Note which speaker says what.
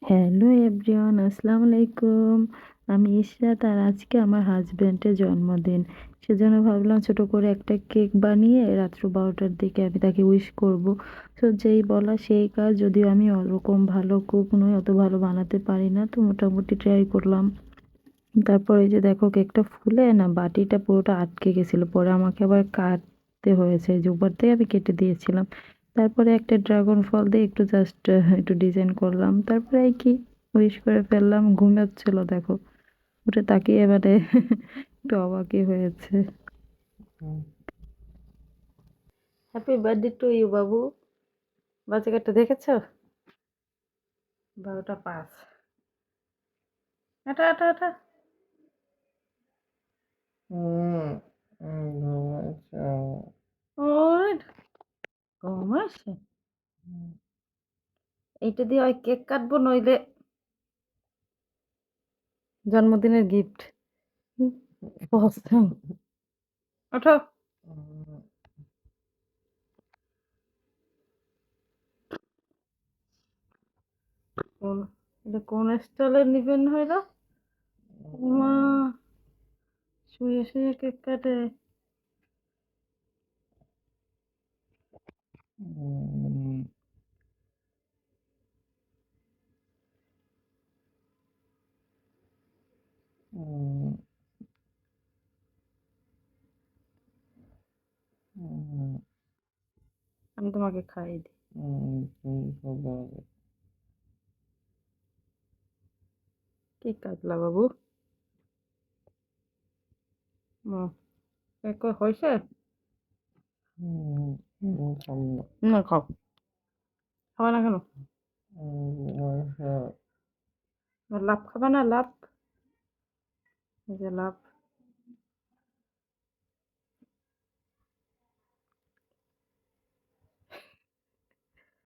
Speaker 1: Hello everyone, আসসালামু আলাইকুম। আমি ইশরাত, আর আজকে আমার হাজব্যান্ডের জন্মদিন। সেজন্য ভাবলাম ছোট করে একটা কেক বানিয়ে রাত্র 12টার দিকে আমি তাকে উইশ করব। তো যেই বলা সেই কাজ, যদিও আমি ওরকম ভালো কুক নই, অত ভালো বানাতে পারি না, তো মোটামুটি ট্রাই করলাম। তারপর এই যে দেখো, কেকটা ফুলে না বাটিটা পুরোটা আটকে গেছিলো, পরে আমাকে আবার কাটতে হয়েছে, এই যে উপর থেকে আমি কেটে দিয়েছিলাম। তারপরে একটা ড্রাগন ফল দিয়ে একটু জাস্ট একটু ডিজাইন করলাম, তারপরে এই কি উইশ করে ফেললাম। ঘুমাচ্ছিল দেখো, উঠে তাকিয়ে এবারে একটু অবাকই হয়েছে। হ্যাপি বার্থডে টু ইউ বাবু। বাচ্চাটা দেখেছো? 12টা 5। এটা এটা এটা ওই ঘুমাইছে। এইটা দিয়ে ওই কেক কাটবো, নইলে জন্মদিনের গিফট। পছন্দ। ওঠো। কোন, এটা কোন স্টাইলের নিবেন হইলো? মা, শুয়ে শুয়ে কেক কাটে। আমি তোমাকে খাইয়ে দিই। কি কাটলা বাবু? কেক হয়েছে? না খাও, খাবা না কেন? লাভ খাবা না? লাভ, এই যে লাভ।